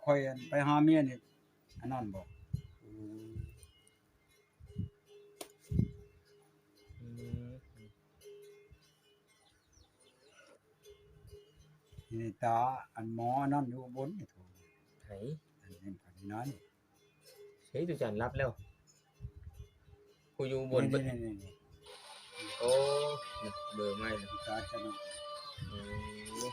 ข่อยไปหาเมียนี่อันนั้นบ่อืมอืมนี่ตาอันหมออันนั้นอยู่บนนี่โถ ไผ อันนี้อันนั้น เฮ้ยตุจันรับแล้วกูอยู่บน นี่ โอ้เบอร์ไม่เลย ตาจะนั่น อืม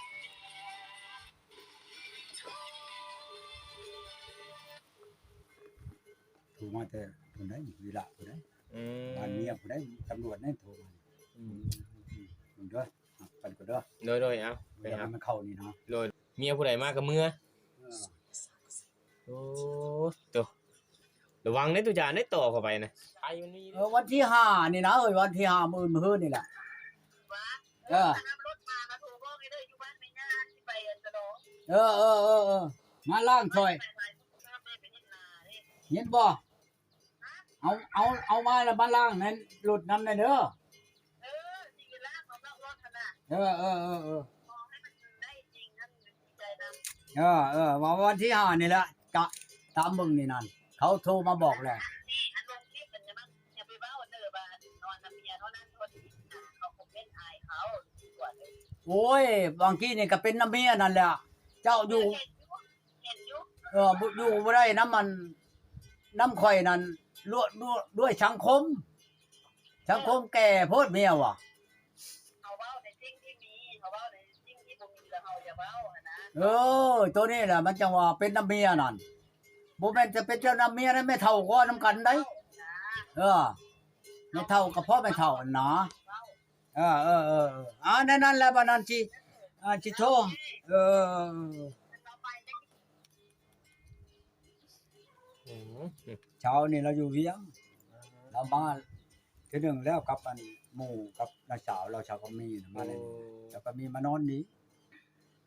โทรมาแต่ผู้ใดวิระผู้ใด อืม บ้านเมียผู้ใดตำรวจนี่โทรมา อืม มึงเด้อกันก็เด้อ โดยเอาไป ไป หา หามันเข้านี่เนาะ โดยเมียผู้ใดมากับเมื่อโอ้ตัวระวังได้ตุจานได้ต่อเข้าไปนะไปมันมี วันที่5นี่นะวันที่5มื้อมื้อนี่แหละเออ น้ำรถมาโทรบอกให้เลยอยู่บ้านไม่ย่าที่ไปอันตะลอง มาล่างซอยเห็นบ่เอามาแล้วมาล่างนั้นหลุดนำได้เด้อ จริงแล้วของนอกรถขนาด เออ มองให้มันได้จริงนั่นดีใจนะ วันที่5นี่แหละจะตามมึงนี่นั่นเขาโทรมาบอกแล้ว นี่อันลงคลิปมันจะมั้งอย่าไปเบ้าเด้อบ้านนอนน้ำเมียเท่านั้นคนเขาคงเป็นอายเขาส่วน โอ้ยบางทีนี่ก็เป็นน้ำเมียนั่นแหละเจ้าอยู่ เห็นยุ อยู่บ่ได้น้ำมันน้ำข่อยนั่นด้วยสังคมแก่โพดเมียว่ะ เขาเบ้าในสิ่งที่มีเขาเบ้าในสิ่งที่บ่มีแล้วเขาอย่าเบ้านะ ตัวนี้แหละมันจังว่าเป็นน้ำเมียนั่นบ่แม่นจะเป็นเจ้าน้ำเมียนั้นไม่เท่าก็น้ำกันได้ไม่เท่ากับพ่อไม่เท่าอันนะนั่นแหละบัดนั้นสิโทรเออ อืม เช้านี่เราอยู่เวียงเรามาทีหนึ่งแล้วกับอันหมู่กับน้าสาวเราชาวก็มีน่ะมาเลยแล้วก็มีมานอนนี้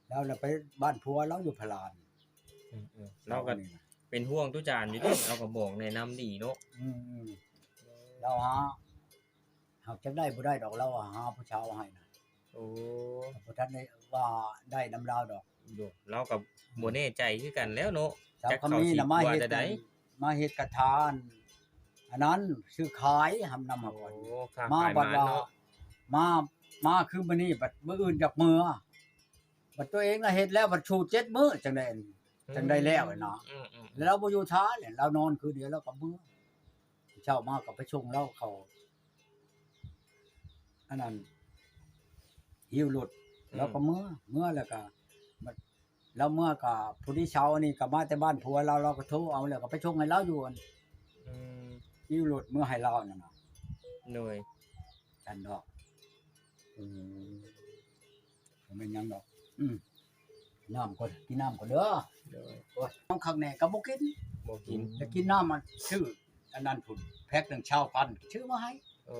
แล้วเราไปบ้านผัวเราอยู่พลาน เราก็เป็นห่วงตุจานอยู่ดิเราก็บอกแนะนำดีเนาะ เราหากจะได้บ่ได้ดอกเราหาผู้ชาวให้นะ โอ้ บ่ทันได้ว่าได้นำลาวดอก โยเรากับบ่แน่ใจคือกันแล้วเนาะ ชาวก็มีน่ะมาเฮ็ด จักเข้าสิว่าจะได้ มาเฮ็ดกระทานอันนั้นซื้อขายหำนำมา โอ้ ก่อน ค้า มา ขาย บัด มา ว่า เนาะ มาคือมื้อนี้บัดมื้ออื่นจากมื้อบัดตัวเองน่ะเฮ็ดแล้วบัดชู7มื้อจังได้แล้วเนาะ อืม แล้วเราบ่อยู่ท้าเนี่ยเรานอนคือเดียวแล้วก็มื้อเช้ามาก็ไปชงเราเขาอันนั้นหิวรถแล้วก็มื้อแล้วก็บัดแล้วเมื่อก็ผู้ที่เช้านี่ก็มาแต่บ้านผัวเราก็โทรเอาแล้วก็ไปชงให้เราอยู่อัน อืม หิวรถมื้อให้เรานั่นน่ะ หน่วย กันดอกบ่แม่นหยังดอกน้ำก่อนกินน้ำก่อนเด้อ โดย โอ้ยน้ำข้างแน่ก็บ่กิน บ่กิน จะกินน้ำมันชื่ออันนั้นพุ่นแพ็ค1ชาวพันชื่อมาให้ โอ้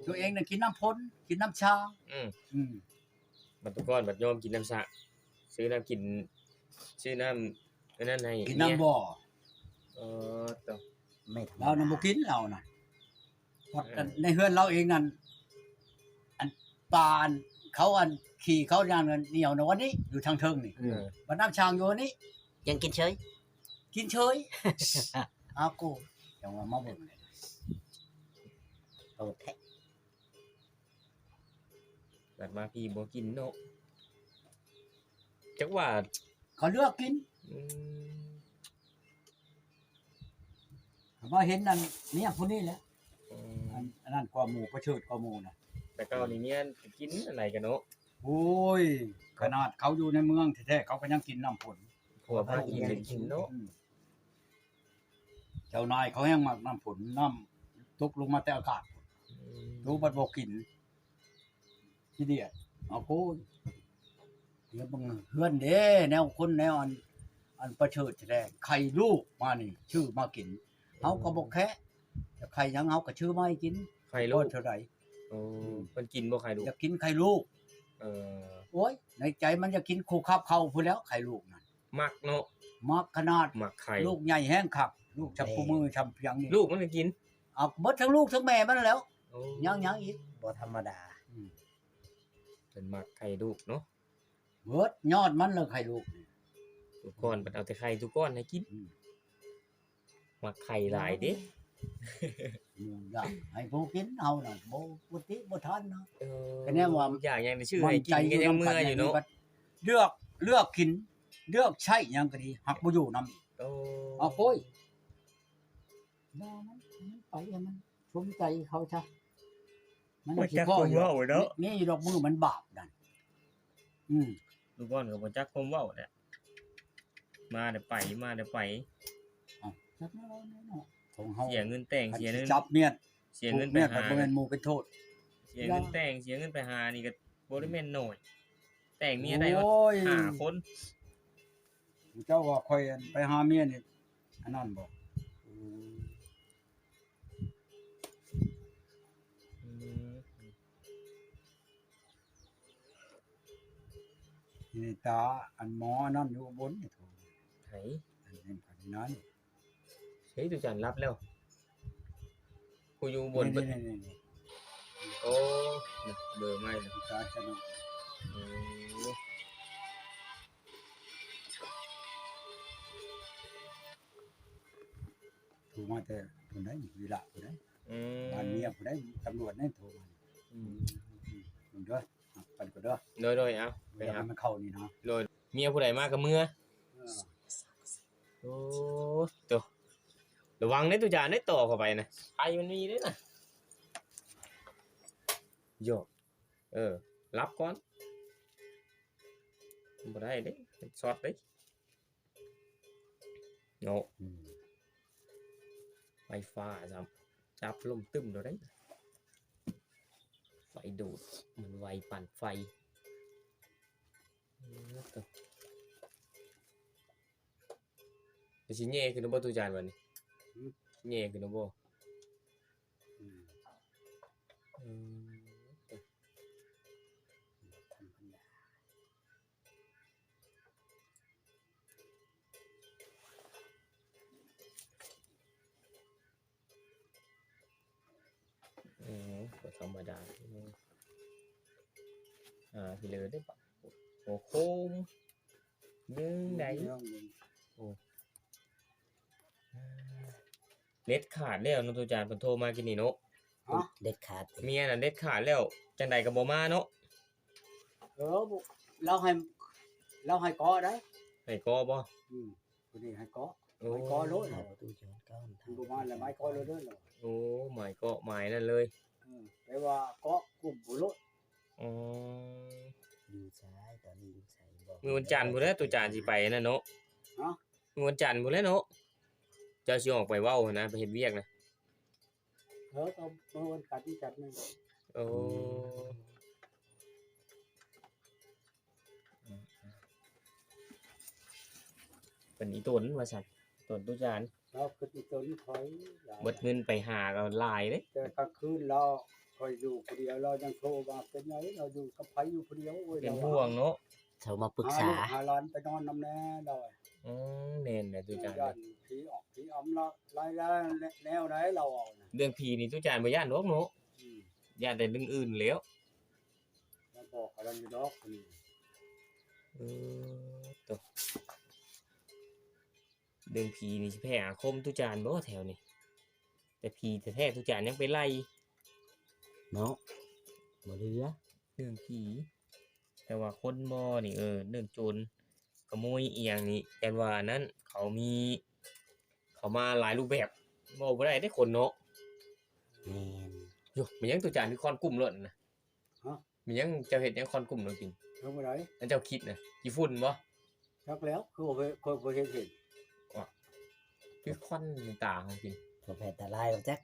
ตัวเองน่ะกินน้ำพ้นกินน้ำชา อืมบัดแตะก่อนบัดยอมกินน้ำสะซื้อน้ำกินซื้อน้ำอันนั้นให้ กินน้ำบ่อ ต่อ ไม่เราน่ะบ่กินเราน่ะเพราะในเฮือนเราเองนั่นอันปานเขาอันขี่เขาย่างกันเหนียวนะวันนี้อยู่ทางเทิงนี่บัดน้ำชางอยู่วันนี้ ยังกินเฉย กินเฉยอ้าวกูจังว่ามาเบิ่งเลย โตแท้ บัดมาพี่บ่กินเนาะจักว่า เขาเลือกกิน อืม ว่าเห็นนั่นเนี่ยผู้นี้แหละ อืม อันนั้นกว่าหมู่ประเชิดกว่าหมู่น่ะ แต่เก่านี่เมียกินอะไรกันเนาะ โอ้ยขนาดเขาอยู่ในเมืองแท้ๆเขาก็ยังกินน้ำผล ผัวพากินเลยกินเนาะ เจ้านายเขาแห้งมากน้ำผลน้ำตกลงมาแต่อากาศรู้บัดบอกกินที่เดียดเอาโก้เดี๋ยวมึงเฮือนเด้แนวคนแนวอันประเชิดแท้ไข่ลูกมานี่ ชื่อมากินเฮาก็บอกแค่จะไข่ยังเฮาก็ชื่อมาให้กิน ไข่ลูก เท่าไหร่ โอ้เพิ่นกินบ่ไข่ลูก อยากกินไข่ลูก เออ โอ้ยในใจมันจะกินคู่คับเข้าพู้นแล้วไข่ลูกนั่น มักเนาะ มักขนาด มักไข่ ลูกใหญ่แห้งคักลูกชับปูมือชับเพียงนี่ ลูกมันก็กิน เอาเบิดทั้งลูกทั้งแม่มันแล้ว โอ้ ยังอีก บ่ธรรมดา เพิ่นมักไข่ลูกเนาะ เบิดยอดมันเลยไข่ลูกนี่ ไป ทุกก้อนบัดเอาแต่ไข่ทุกก้อนให้กินมักไข่หลายเด้ อยากให้ผู้กินเอาน่ะบ่ติบ่ทันเนาะ เออ ก็แน่ว่า อยากหยังได้ชื่อให้กินก็ยังเมื่อยอยู่เนาะ เลือกกินเลือกใช้หยังก็ดีหักบ่อยู่นำ โอ้ เอาโอ้ยบ่มันไปให้มันสมใจเขาซะมันสิพออยู่นี่อยู่ดอกมือมันบาปนั่นทุกก้อนก็บ่จักความเว้าแหละมาได้ไปมาได้ไป จับแน่เนาะของเฮา เสียเงินแต่งเสียเงิน จับเมียน เสียเงินไป เมียน หา ก็บ่แม่นหมู่เป็นโทษ เสียเงินแต่งเสียเงินไปหานี่ก็บ่ได้แม่นน้อย แต่งเมียได้ โอ้ย 5คน เจ้าว่าค่อยไปหาเมียนี่อันนั้นบ่ นี่ตาอันหมออันนั้นอยู่บนนี่โถ ไผ อันนี้อันนั้น เฮ้ยตุจันรับแล้วกูอยู่บน นี่ โอ้เบอร์ไม่เลย ตาชนะโทรมาแต่คนไหนวีระคนไหนบ้านเมียคนไหนตำรวจนี่โทรมามึงเด้อปันก็เด้อ โดยเอาไป ไป หา หามันเข้านี่เนาะ โดยเมียผู้ใดมากกับเมื่อโอ้ตัวระวังได้ตุจานได้ต่อเข้าไปนะไอมันมีด้วยนะโยกรับก่อนบ่ได้เด้ช็อตเด้โง่ไฟฟ้าจับลมตึ้มเราได้ไฟดูดมันไวปั่นไฟจะชิ้นเย่คือน้องบ่ตุจานวันนี้เย่คือน้องบ่ก็ธรรมดาพี่เลยได้ปะโอ้โคมยังไงโอ้เน็ตขาดแล้วน้องตุจานเพิ่นโทรมากินนี่เนาะ เด็ดขาด เมียน่ะเน็ตขาดแล้วจังใดก็บ่มาเนาะ เราให้กอได้ ให้ก็บ่ คนนี้ให้กอ โอ้ ให้กอโลด เอาตู้โจรก้อน ทำประมาณแล้วไม้กอโลดเด้อ โอ้หมายก็หมายนั่นเลย แต่ว่าก็กลุ่มบุรุษ อ๋อ อยู่ซ้ายตอนนี้อยู่ซ้ายบอก มื้อวันจันทร์พุ่นแหล้วตุจานสิไปนั่นเนาะมื้อวันจันทร์พุ่นแหล้วเนาะเจ้าสิออกไปเว้าหั่นนะไปเฮ็ดเวียกนะ ก็เมื่อวันกัดที่จัดนี่ โอ้เป็นอีตนว่าซั่นตนตุจาน เราคือที่ต้นคอย เบิดเงินไปหาก็หลายเด้ แต่กลางคืนเราคอยอยู่คนเดียวเรายังโทรมาเป็นไงเราอยู่กับไผอยู่คนเดียวโอ้ย เป็นห่วงเนาะ โทรมาปรึกษา หาร้านไปนอนน้ำแน่เรา แม่นแหละตุจาน ยันผีออกผีอำเราไล่แล้วแนวไหนเราเอานะ เรื่องผีนี่ตุจานบ่ย่านดอกเนาะย่านแต่เรื่องอื่นแล้ว เราบอกอะไรอยู่ดอกนี่ ตัวเรื่องผีนี่สิแพ้อาคมตุจานบ่แถวนี้แต่ผีแท้ๆตุจานยังไปไล่ เนาะบ่เหลือ เรื่องผีแต่ว่าคนบ่นี่เรื่องโจรขโมยอีหยังนี่แต่ว่านั้นเขามาหลายรูปแบบบ่ได้ได้คนเนาะ แม่น โยมันยังตุจานคือคอนกลุ่มเลยนะมันยังเจ้าเฮ็ดยังคอนกลุ่มเนาะจริง ทำอะไร แล้วเจ้าคิดนะกี่ฝุ่นบ่ ชักแล้วคือคนเห็นคือคอนในตาของจริง พอแพทย์ตาลายเอาจัก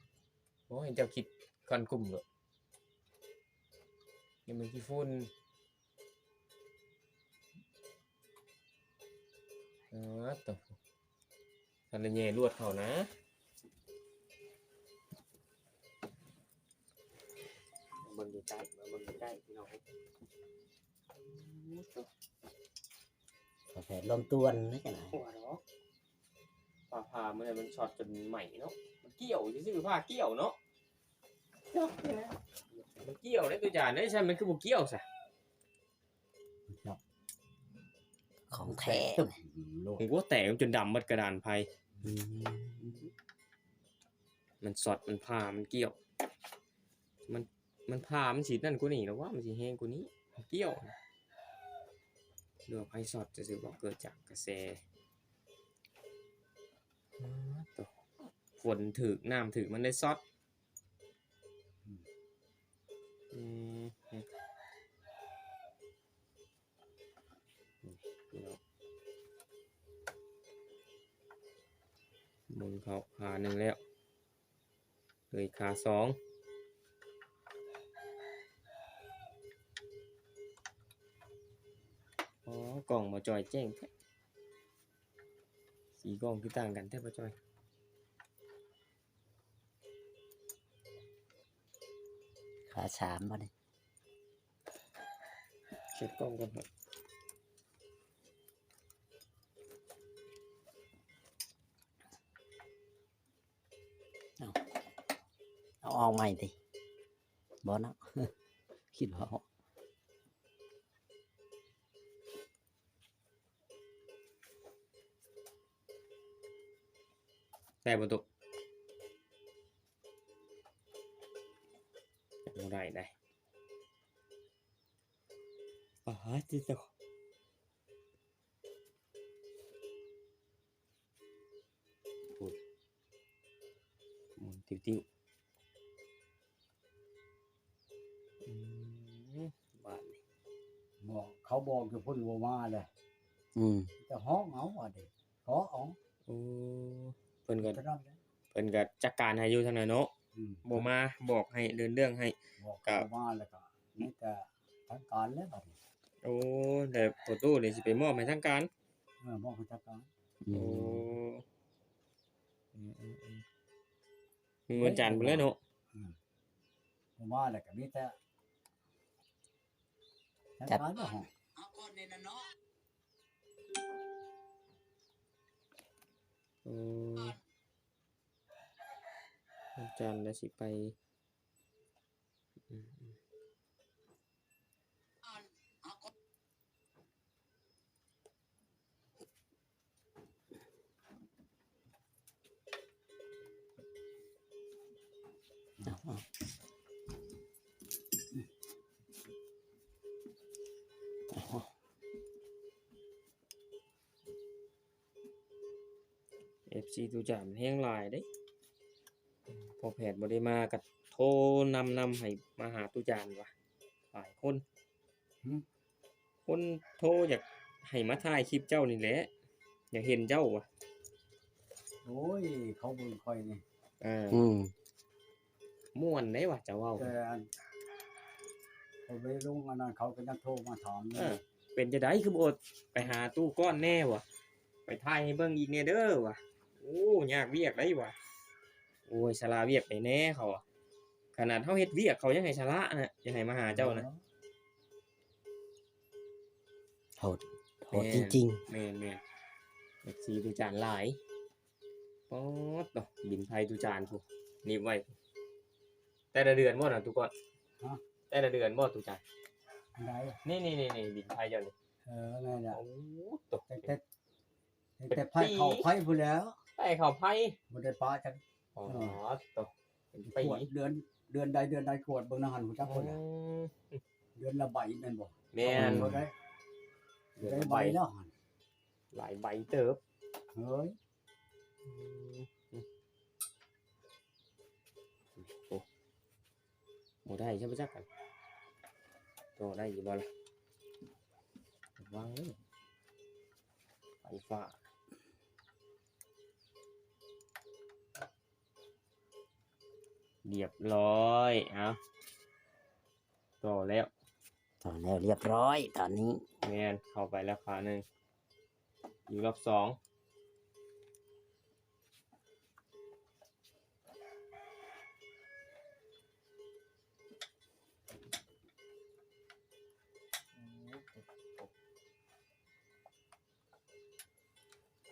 โอ้เห็นเจ้าคิดคอนกลุ่มเลยยังมีกี่ฝุ่นตัวทันเลยแย่รวดเขานะมันอยู่ใกล้พี่น้อง พอแพทย์ลมตวนนะจังได๋ หัวเนาะผ่าเมื่อไรมันช็อตจนใหม่เนาะมันเกี่ยวซื่อๆผ้าเกี่ยวเนาะมันเกี่ยวได้ตัวจานได้ใช่มันคือบุเกี่ยวซะ ของ แท้ ตึ๊บโลด ผมก็แตกจนดำหมดกระดานไพ่ อืม มันสอดมันผ่ามันเกี่ยว มันผ่ามันสีนั่นกูนี่แล้วว่ามันสีแห้งกูนี้มันเกี่ยวเรือไพ่สอดจะสืบว่าเกิดจากกระแสตัวฝนถึกน้ำถึกมันได้ซอดอืมมึงเขาขาหนึ่งแล้วเลยขาสองอ๋อกล่องมาจอยแจ้งแท้สีกล่องคือต่างกันแท้ปะจอย ขาสามบ่ได้ เช็ดกล้องก่อนครับ เอาออกใหม่ดิบ่เนาะ คิดว่าเอา ได้บนตุกได้ได้จิตตกพูดหมุนติ้วบาทนี่ บอกเขาบอกอยู่พุ่นบ่มาเลย อืม จะฮ้องเอาอ่ะเด้ขอเอา โอ้เพิ่นก็ เท่านั้นแหละ เพิ่นก็จัดการให้อยู่ทางนั้นเนาะ อืม บ่มาบอกให้เดินเรื่องให้ บอก ครับ บ่มาแล้วก็นี่แต่ทางการแล้วบัดนี้ โอ้แต่ประตูนี่สิไปมอบให้ทางการ บอกให้ทางการ อื โอ้ ม มีวันจันทร์พุ่นแหล้วเนาะ บ่มาแล้วก็มีแต่ทางการบ่ฮ้อง โอ้วันจันทร์แล้วสิไปอืม เอาเอา FC ตูจานแห้งหลายเด้พอแพทย์บ่ได้มาก็โทรนำให้มาหาตูจานว่ะหลายคนคนโทรอยากให้มาถ่ายคลิปเจ้านี่แหละอยากเห็นเจ้าว่ะ โอ้ยเขาเบิ่งค่อยนี่ อืม ม่วนได้ว่ะเจ้าเว้า แต่อันเขาไปลงอันนั้นเขาก็ยังโทรมาถาม เออเป็นจะได้คือบ่ไปหาตู้ก้อนแน่ว่ะไปถ่ายให้เบิ่งอีกแน่เด้อว่ะโอ้ยากเวียกได้ว่ะโอ้ยสละเวียกไปแน่เขาอะขนาดเฮาเฮ็ดเวียกเขายังให้สละน่ะยังให้มาหาเจ้านะ โหดจริง แม่นเอฟซีตูจานหลายป๊อดดอกบินไทยตูจานพูนี่ไว้แต่ละเดือนบ่น่ะทุกคนแต่ละเดือนบ่ตูจาน อันใด นี่บินไทยเจ้านี่ นั่นน่ะ โอ้ตก แต่ไผเข้าไผพุ่นแล้ว ไอ้เขาไพ่ บ่ได้ปาจัง อ๋อตกเป็น ข ปี วดเดือนใดขวดเบิ่งนหันฮู้จักพุ่นน่ะเดือนละใบนั่นบ่ แม่น บ่ได้ เดือน ได้ ละ ใบ ใบ แล้วหั่น หลายใบเติบ เฮ้ย โอ้บ่ได้ใช่ไหมจักกันโตได้อยู่บ่ล่ะวางเลยไฟฟ้าเรียบร้อยเอาต่อแล้ว ๆตอนแล้วเรียบร้อยตอนนี้ แมนเข้าไปแล้วขาหนึ่งอีกรอบสอง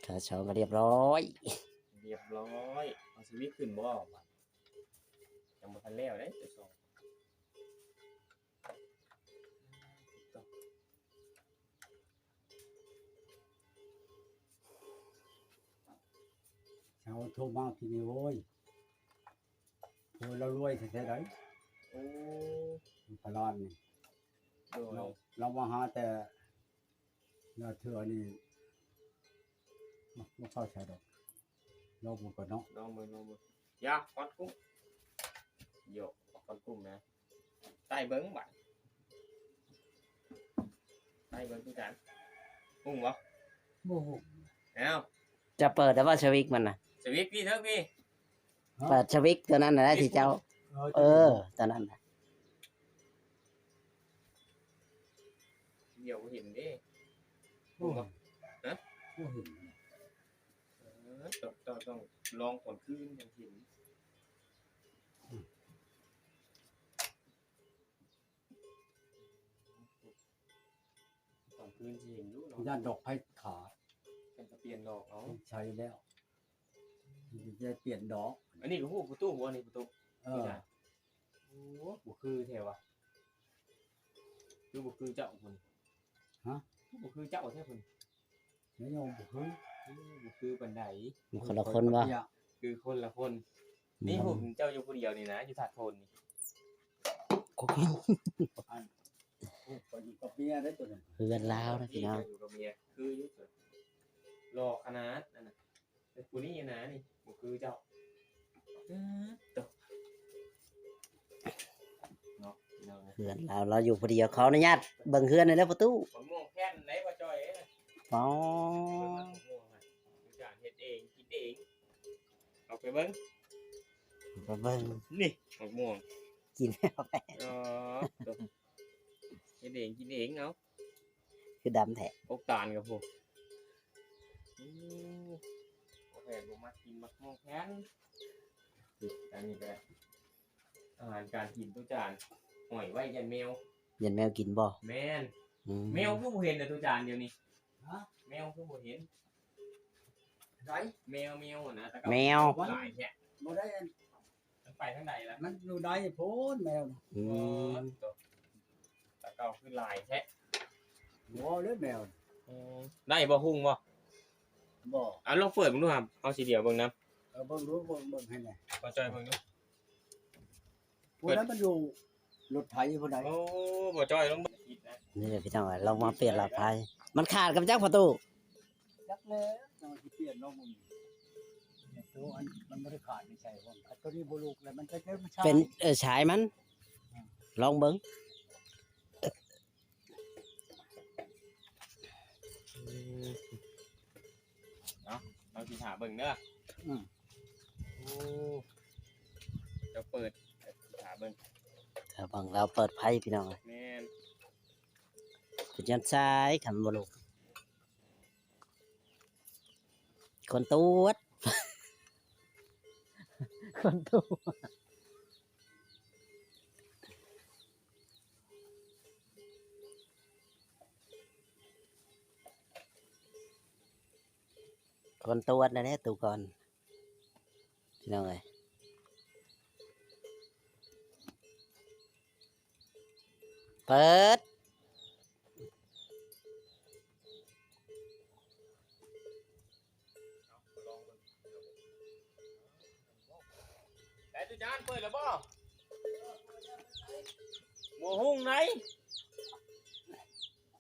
ขาสองก็เรียบร้อย เรียบร้อยเอาสวิตช์ขึ้นบ่วะยังบ่ทันแล้วเด้จะสอง โทรมาที่นี่โว้ยโอ้ยเรารวยแท้ๆได โอ้ พลานนี่ โดย เรามาหาแต่เนื้อเถื่อนี่ไม่เข้าใจดอกเราบุกก่อนเนาะ ลองมือยาคอนกุ้งโยกคอนกุ้งนะใต้เบิ้งบัดใต้เบิ้งทุกการกุ้งบ่ โมโห เอ้า จะเปิดแต่ว่าสวิกมันน่ะ สวิตพี่เถอะพี่ เปิดสวิกตัวนั้นน่ะได้ที่เจ้า ตัวนั้นน่ะ เดี๋ยวเห็นดิ โอ้โหโอ้โห ต้องลองผลขึ้นอย่างเห็นผลขึ้นที่เห็นดูเนาะ ย่านดอกไผ่ขา เป็นตะเปียนดอกเอา ใช้แล้วจะเปลี่ยนดอก อันนี้ก็หูประตูหัวนี่ประตู เอ นี่ อ นะโอ้บุคือแถวะคือบุคือเจ้าคนบุคือเจ้าแท้คน ไม่ยอมบุกขึ้น บุคือบันได มันคนละคนวะ คือคนละคนนี่ผมเจ้าอยู่คนเดียวนี่นะอยู่ถาดโทนนี่ กูกิน ไปอยู่กับเมียได้ตัวนึง เพื่อนลาวนะพี่น้อง อยู่กับเมียคืออยู่เถอะหลอกขนาดนั่นน่ะแต่กูนี่นะนี่บุคือเจ้าตัวเนาะพี่น้องนะ เพื่อนเราอยู่พอดีขออนุญาตเบิ่งเพื่อนในแล้วประตู มะม่วงแผ่นไหนบ่จอยเอ้ย อ๋อ มะม่วงอ่ะทุกอย่างเฮ็ดเองกินเองเอาไปเบิ่ง ไปเบิ่ง นี่มะม่วง กินแล้วไป อ๋อตัวเฮ็ดเองกินเองเอา คือดำแท้ อกตาลกับพวกโอเคผมมากินมะม่วงแผ่นอันนี้ก็อาหารการกินทุกจานหอยไว้ยันแมว ยันแมวกินบ่ แม่น อืม แมวคือบ่เห็นแต่ทุกจานเดียวนี้ ฮะ แมวคือบ่เห็น ไร แมวอะนะแต่ก็ แมว หลายแท้ บ่ได้ มันไปทางใดล่ะ มันอยู่ได้โพ้นแมว อืม แต่ก็คือหลายแท้ บ่เด้อแมว ได้บ่หุ่งบ่ บ่ อ่ะลองเปิดมึงดูครับเอาสีเดียวเบิ่งนะ เบิ่งรู้เบิ่งให้แน่ บ่จอยเบิ่งดู พวกนั้นมันอยู่รถไถพวกไหน โอ้บ่จอยลองคิดนะ นี่แหละพี่น้องเรามาเปลี่ยนหลักไฟมันขาดกับจักประตู จักแล้วเราสิเปลี่ยนเนาะมึงตัวอันมันบ่ได้ขาดไม่ใช่ว่าตัวนี้บ่ลูกแล้วมันจะมันใช่ เป็นฉายมัน ลองเบิ่ง เราสิหาเบิ่งเด้อโอ้จะเปิดหาเบิ่ง ถ้าบังเราเปิดไฟพี่น้อง แม่น เป็นยันซ้ายขันบ่ลูกคนตูด คนตูดคนตัวนั่นแหละตูก่อนพี่น้องเอ้ยเปิด แต่ตุจานเปิดแล้วบ่หมูหุ่งไหน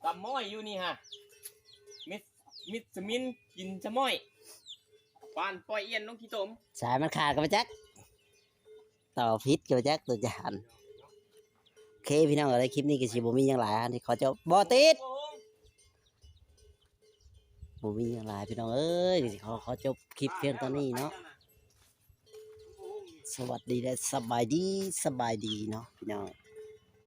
ตำม้อยอยู่นี่ฮะมิดสมินกินชะม้อยปานปล่อยเอียนน้องขี้ตม สายมันขาดกับจักต่อพิษกับจักตัวจานโอเคพี่น้องอะไรคลิปนี้ก็สิบ่มีหยังหลายอันที่เขาจะบ่ติด บ่มีหยังหลายพี่น้องเอ้ยเขาจบคลิปเพียงเท่านี้เนาะสวัสดีและสบายดีเนาะพี่น้อง